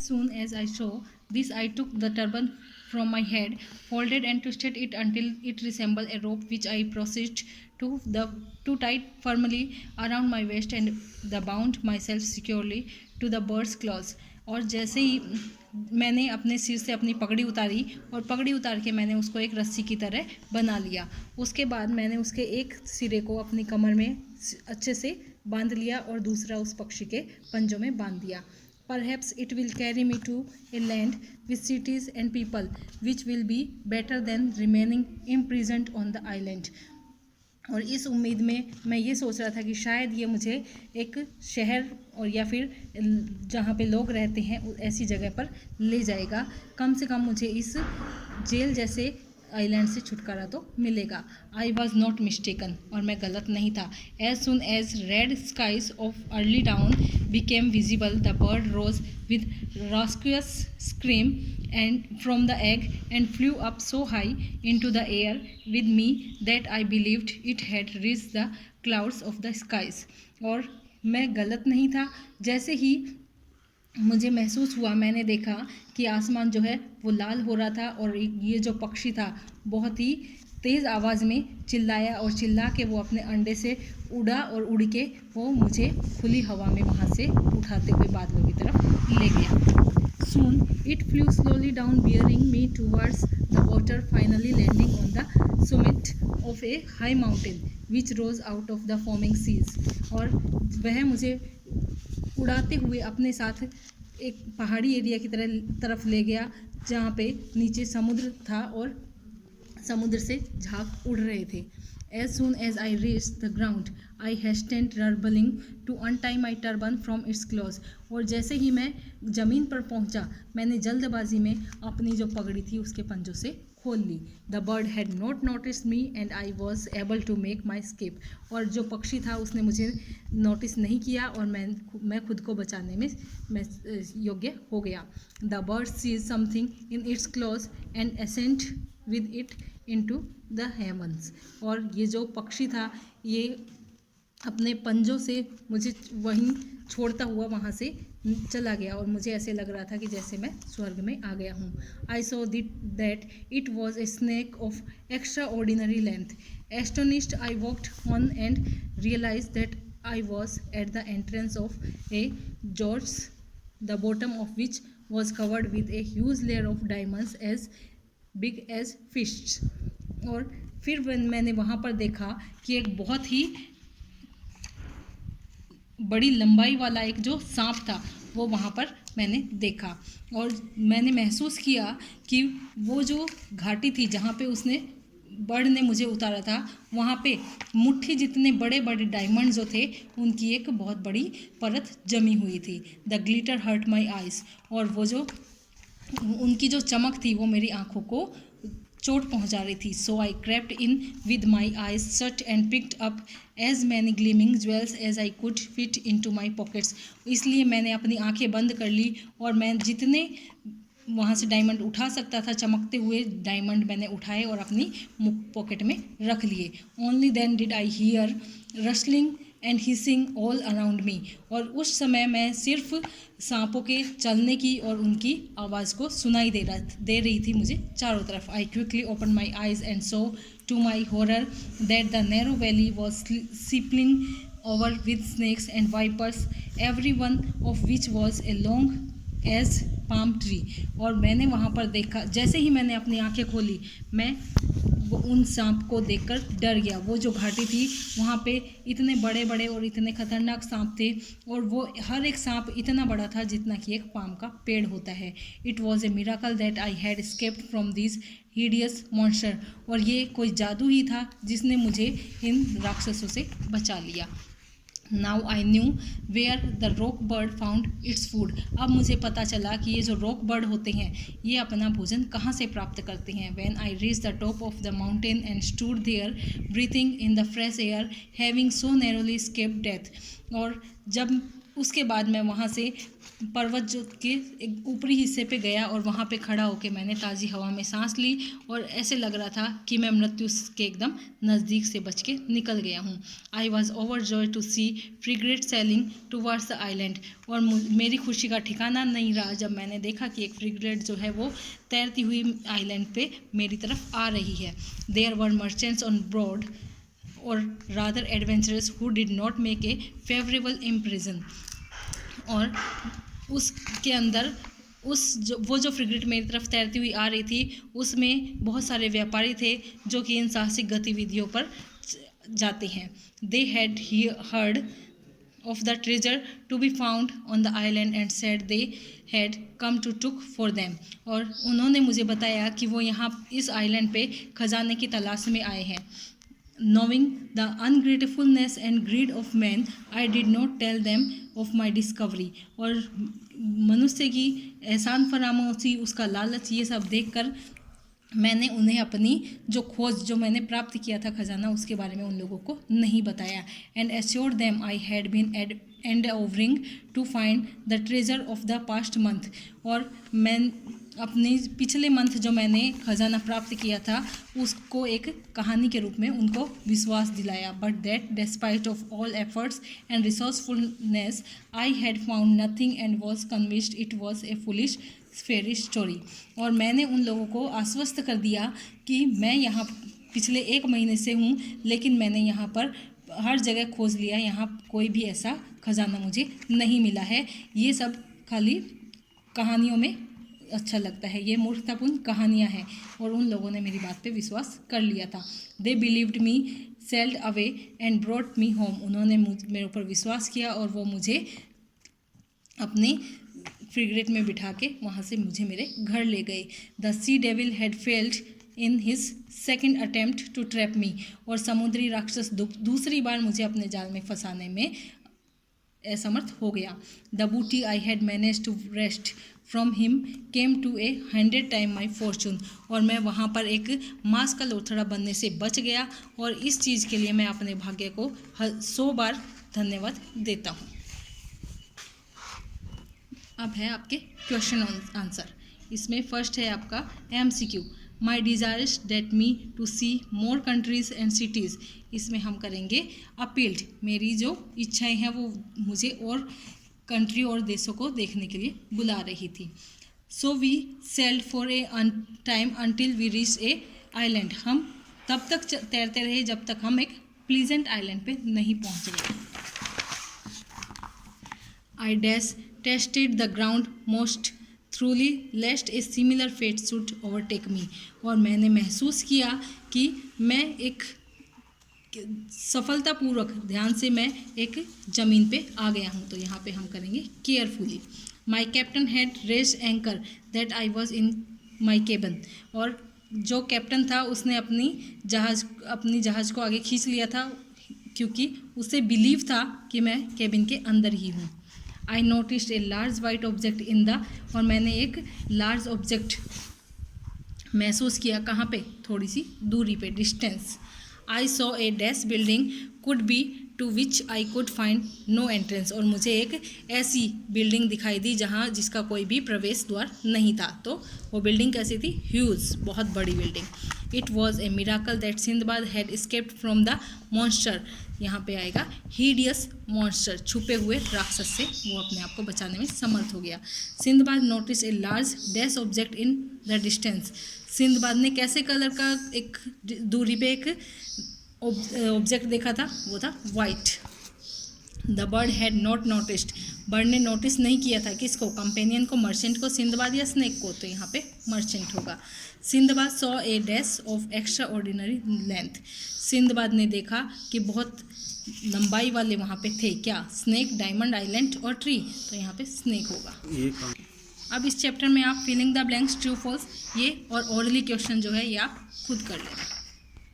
Soon as I saw this, I took the turban from my head, folded and twisted it until it resembled a rope, which I proceeded to tie firmly around my waist and the bound myself securely to the bird's claws. और जैसे ही मैंने अपने सिर से अपनी पगड़ी उतारी और पगड़ी उतार के मैंने उसको एक रस्सी की तरह बना लिया। उसके बाद मैंने उसके एक सिरे को अपनी कमर में अच्छे से बांध लिया और दूसरा उस पक्षी के पंजों में बांध दिया। Perhaps it will carry me to a land with cities and people, which will be better than remaining imprisoned on the island. और इस उम्मीद में मैं ये सोच रहा था कि शायद ये मुझे एक शहर और या फिर जहाँ पे लोग रहते हैं ऐसी जगह पर ले जाएगा। कम से कम मुझे इस जेल जैसे आइलैंड से छुटकारा तो मिलेगा। आई वॉज नॉट मिस्टेकन, और मैं गलत नहीं था। As soon as red skies of early dawn became visible, the bird rose with raucous scream and from the egg and flew up so high into the air with me that I believed it had reached the clouds of the skies. और मैं गलत नहीं था। जैसे ही मुझे महसूस हुआ, मैंने देखा कि आसमान जो है वो लाल हो रहा था और ये जो पक्षी था बहुत ही तेज़ आवाज़ में चिल्लाया और चिल्ला के वो अपने अंडे से उड़ा और उड़ के वो मुझे खुली हवा में वहाँ से उठाते हुए बादलों की तरफ ले गया। Soon it flew slowly down, bearing me towards the water, finally landing on the summit of a high mountain which rose out of the foaming seas. और वह मुझे उड़ाते हुए अपने साथ एक पहाड़ी एरिया की तरफ ले गया जहाँ पे नीचे समुद्र था और समुद्र से झाग उड़ रहे थे। As soon as I reached the ground, I hastened rumbling to untie my turban from its claws. और जैसे ही मैं ज़मीन पर पहुंचा, मैंने जल्दबाजी में अपनी जो पगड़ी थी उसके पंजों से खोल ली। The bird had not noticed me and I was able to make my escape. और जो पक्षी था उसने मुझे नोटिस नहीं किया और मैं खुद को बचाने में मैं योग्य हो गया। The bird seized something in its claws and ascended with it into the heavens. और ये जो पक्षी था ये अपने पंजों से मुझे वहीं छोड़ता हुआ वहाँ से चला गया और मुझे ऐसे लग रहा था कि जैसे मैं स्वर्ग में आ गया हूँ। I saw that it was a snake of extraordinary length. Astonished, I walked on and realized that I was at the entrance of a gorge, the bottom of which was covered with a huge layer of diamonds as big as fish. और फिर मैंने वहाँ पर देखा कि एक बहुत ही बड़ी लंबाई वाला एक जो सांप था वो वहाँ पर मैंने देखा और मैंने महसूस किया कि वो जो घाटी थी जहाँ पे उसने बर्ड ने मुझे उतारा था वहाँ पे मुट्ठी जितने बड़े बड़े डायमंड जो थे उनकी एक बहुत बड़ी परत जमी हुई थी। The glitter hurt my eyes, और वो जो उनकी जो चमक थी वो मेरी आँखों को चोट पहुंचा रही थी। So I crept in with my eyes shut and picked up as many gleaming jewels as I could fit into my pockets. इसलिए मैंने अपनी आंखें बंद कर ली और मैं जितने वहाँ से डायमंड उठा सकता था चमकते हुए डायमंड मैंने उठाए और अपनी पॉकेट में रख लिए। Only then did I hear rustling and hissing all around me, और उस समय मैं सिर्फ सांपों के चलने की और उनकी आवाज़ को सुनाई दे रही थी मुझे चारों तरफ। I quickly open my eyes and saw to my horror that the narrow valley was rippling over with snakes and vipers, every one of which was a long as palm tree. और मैंने वहाँ पर देखा, जैसे ही मैंने अपनी आंखें खोली मैं वो उन सांप को देखकर डर गया। वो जो घाटी थी वहाँ पे इतने बड़े बड़े और इतने खतरनाक सांप थे और वो हर एक सांप इतना बड़ा था जितना कि एक पाम का पेड़ होता है। It was A miracle that I had escaped from this hideous monster, और ये कोई जादू ही था जिसने मुझे इन राक्षसों से बचा लिया। Now I knew where the rock bird found its food. अब मुझे पता चला कि ये जो रॉक बर्ड होते हैं ये अपना भोजन कहाँ से प्राप्त करते हैं। When I reach the top of the mountain and stood there breathing in the fresh air having so narrowly escaped death. और जब उसके बाद मैं वहाँ से पर्वत जो के एक ऊपरी हिस्से पे गया और वहाँ पे खड़ा होकर मैंने ताज़ी हवा में सांस ली और ऐसे लग रहा था कि मैं मृत्यु के एकदम नज़दीक से बच के निकल गया हूँ। I was overjoy to see frigate sailing towards the island. और मेरी खुशी का ठिकाना नहीं रहा जब मैंने देखा कि एक फ्रिगेट जो है वो तैरती हुई आइलैंड पे मेरी तरफ आ रही है। There were merchants on board और rather adventurous who did not make a favourable impression. और उसके अंदर वो जो फ्रिगेट मेरी तरफ तैरती हुई आ रही थी उसमें बहुत सारे व्यापारी थे जो कि इन साहसिक गतिविधियों पर जाते हैं। They had heard of the treasure to be found on the island and said they had come to look for them। और उन्होंने मुझे बताया कि वो यहाँ इस आइलैंड पे खजाने की तलाश में आए हैं। Knowing the ungratefulness and greed of men, I did not tell them of my discovery। और मनुष्य की एहसान फरामोशी, उसका लालच, ये सब देखकर मैंने उन्हें अपनी जो खोज जो मैंने प्राप्त किया था खजाना उसके बारे में उन लोगों को नहीं बताया। And assured them I had been endeavouring to find the treasure of the past month. और मैं अपनी पिछले मंथ जो मैंने खजाना प्राप्त किया था उसको एक कहानी के रूप में उनको विश्वास दिलाया। But that despite of all efforts and resourcefulness I had found nothing and was convinced it was a foolish fairy story. और मैंने उन लोगों को आश्वस्त कर दिया कि मैं यहाँ पिछले 1 महीने से हूँ, लेकिन मैंने यहाँ पर हर जगह खोज लिया, यहाँ कोई भी ऐसा खजाना मुझे नहीं मिला है। ये सब खाली कहानियों में अच्छा लगता है, ये मूर्खतापूर्ण कहानियाँ हैं। और उन लोगों ने मेरी बात पे विश्वास कर लिया था। They believed me, sailed away and brought me home. उन्होंने मेरे ऊपर विश्वास किया और वो मुझे अपने फ्रिगेट में बिठा के वहाँ से मुझे मेरे घर ले गए। The sea devil had failed in his second attempt to trap me. और समुद्री राक्षस दूसरी बार मुझे अपने जाल में फंसाने में असमर्थ हो गया। The booty I had manage to wrest from him came to 100 time my fortune. और मैं वहाँ पर एक मांस का लोथड़ा बनने से बच गया और इस चीज़ के लिए मैं अपने भाग्य को 100 बार धन्यवाद देता हूँ। अब है आपके क्वेश्चन आंसर। इसमें फर्स्ट है आपका MCQ, my desires date me to see more countries and cities. इसमें हम करेंगे अपील्ड, मेरी जो इच्छाएं हैं वो मुझे और कंट्री और देशों को देखने के लिए बुला रही थी। So we sailed for a time until we reach a island. हम तब तक तैरते रहे जब तक हम एक प्लीजेंट आइलैंड पे नहीं पहुंच गए। I dash tested the ground most thoroughly lest a similar fate should overtake me. और मैंने महसूस किया कि मैं एक सफलतापूर्वक ध्यान से मैं एक ज़मीन पे आ गया हूँ। तो यहाँ पे हम करेंगे carefully. My captain had raise anchor that I was in my cabin. और जो कैप्टन था उसने अपनी जहाज़ को आगे खींच लिया था क्योंकि उसे बिलीव था कि मैं केबिन के अंदर ही हूँ। I noticed a large white object in the. और मैंने एक लार्ज ऑब्जेक्ट महसूस किया, कहाँ पे, थोड़ी सी दूरी पे, distance. I saw a dash building could be to which I could find no entrance. और मुझे एक ऐसी बिल्डिंग दिखाई दी जिसका कोई भी प्रवेश द्वार नहीं था। तो वो बिल्डिंग कैसी थी? ह्यूज, बहुत बड़ी building. It was A miracle that Sinbad had escaped from the monster. यहाँ पे आएगा हीडियस मॉन्स्टर, छुपे हुए राक्षस से वो अपने आप को बचाने में समर्थ हो गया। Sinbad notice a large dash object in the distance. Sinbad ने कैसे कलर का एक दूरी पे एक ऑब्जेक्ट देखा था? वो था white. The bird had not noticed. Bird ने नोटिस नहीं किया था किसको? कंपेनियन को, मर्चेंट को, सिंदबाद या स्नेक को? तो यहाँ पे मर्चेंट होगा। Sinbad saw a dash of extra ordinary length. Sinbad ने देखा कि बहुत लंबाई वाले वहाँ पे थे, क्या? स्नेक, डायमंड आइलैंड और ट्री। तो यहाँ पे स्नेक होगा। अब इस चैप्टर में आप filling the blanks, true false, ये और ओरली क्वेश्चन जो है ये आप खुद कर लेना।